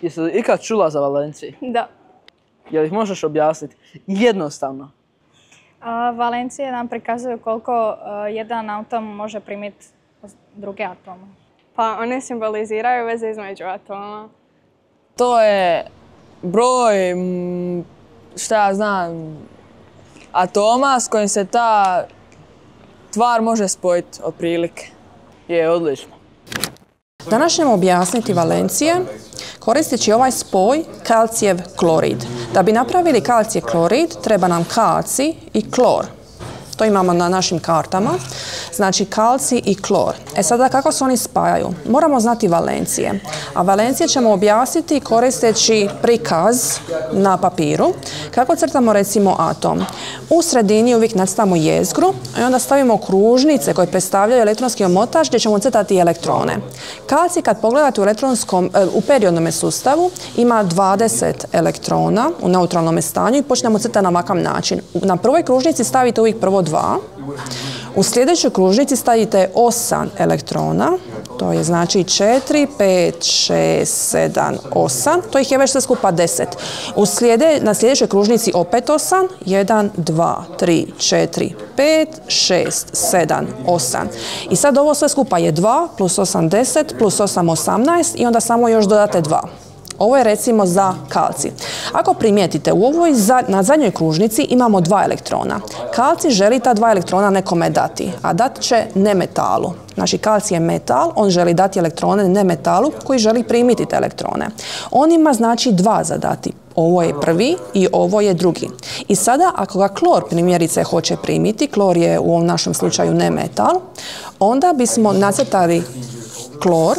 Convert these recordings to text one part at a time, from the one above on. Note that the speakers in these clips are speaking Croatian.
Jesi li ikad čula za valencije? Da. Jel ih možeš objasniti? Jednostavno. Valencije nam prikazuju koliko jedan atom može primiti druge atome. Pa one simboliziraju veze između atoma. To je broj, šta ja znam, atoma s kojim se ta tvar može spojiti otprilike. Je, odlično. Danas ćemo objasniti valencije koristeći ovaj spoj kalcijev klorid. Da bi napravili kalcijev klorid treba nam kalcij i klor. To imamo na našim kartama. Znači kalcij i klor. E sada kako se oni spajaju? Moramo znati valencije. A valencije ćemo objasniti koristeći prikaz na papiru. Kako crtamo recimo atom? U sredini uvijek nacrtamo jezgru i onda stavimo kružnice koje predstavljaju elektronski omotač gdje ćemo crtati elektrone. Kalcij kad pogledate u periodnom sustavu ima 20 elektrona u neutralnom stanju i počnemo crtati na ovakav način. Na prvoj kružnici stavite uvijek prvo 2. U sljedećoj kružnici stavite 8 elektrona, to je znači 4, 5, 6, 7, 8, to ih je već sve skupa 10. Na sljedećoj kružnici opet 8, 1, 2, 3, 4, 5, 6, 7, 8. I sad ovo sve skupa je 2 plus 8, 10, plus 8, 18 i onda samo još dodate 2. Ovo je recimo za kalcij. Ako primijetite, na zadnjoj kružnici imamo 2 elektrona. Kalcij želi ta 2 elektrona nekome dati, a dat će nemetalu. Znači kalcij je metal, on želi dati elektrone nemetalu koji želi primiti te elektrone. On ima znači 2 za dati. Ovo je prvi i ovo je drugi. I sada ako ga klor primjerice hoće primiti, klor je u ovom našem slučaju nemetal, onda bismo nacrtali klor.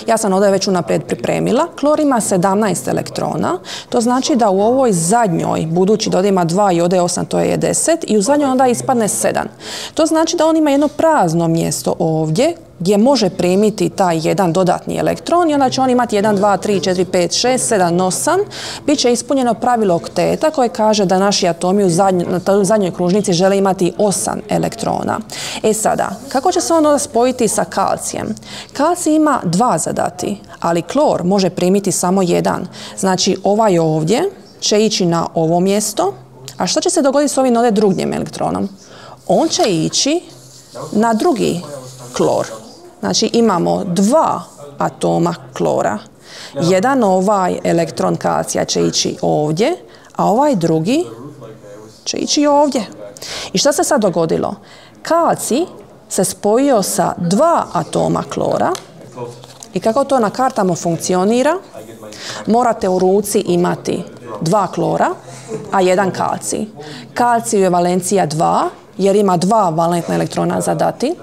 Ja sam ovdje već unaprijed pripremila. Klor ima 17 elektrona. To znači da u ovoj zadnjoj, budući da ovdje ima 2 i ovdje je 8, to je 10, i u zadnjoj onda ispadne 7. To znači da on ima jedno prazno mjesto ovdje gdje može primiti taj jedan dodatni elektron i onda će on imati 1, 2, 3, 4, 5, 6, 7, 8. Biće ispunjeno pravilo okteta koje kaže da naši atomi u zadnjoj kružnici žele imati 8 elektrona. E sada, kako će se on onda spojiti sa kalcijem? Kalcij ima 2 zadati, ali klor može primiti samo 1. Znači ovaj ovdje će ići na ovo mjesto, a što će se dogoditi s ovim ovdje drugim elektronom? On će ići na drugi klor. Znači imamo 2 atoma klora. Jedan ovaj elektron kalcija će ići ovdje, a ovaj drugi će ići ovdje. I što se sad dogodilo? Kalcij se spojio sa 2 atoma klora i kako to na kartama funkcionira, morate u ruci imati 2 klora, a 1 kalcij. Kalciju je valencija 2, jer ima 2 valentna elektrona za dati,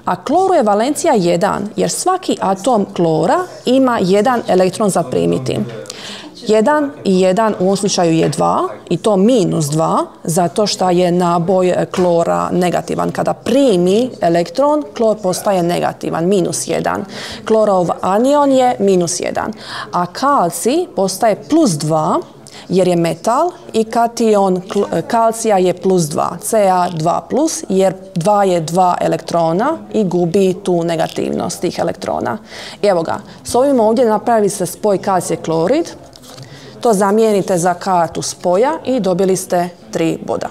a kloru je valencija 1, jer svaki atom klora ima 1 elektron za primiti. 1 i 1 u ovom slučaju je 2 i to -2 zato što je naboj klora negativan. Kada primi elektron, klor postaje negativan, -1. Klorov anion je -1, a kalcij postaje +2 jer je metal i kation kalcija je +2, Ca2+, jer 2 je 2 elektrona i gubi tu negativnost tih elektrona. Evo ga, s ovim ovdje napravi se spoj kalcije klorid, to zamijenite za kartu spoja i dobili ste 3 boda.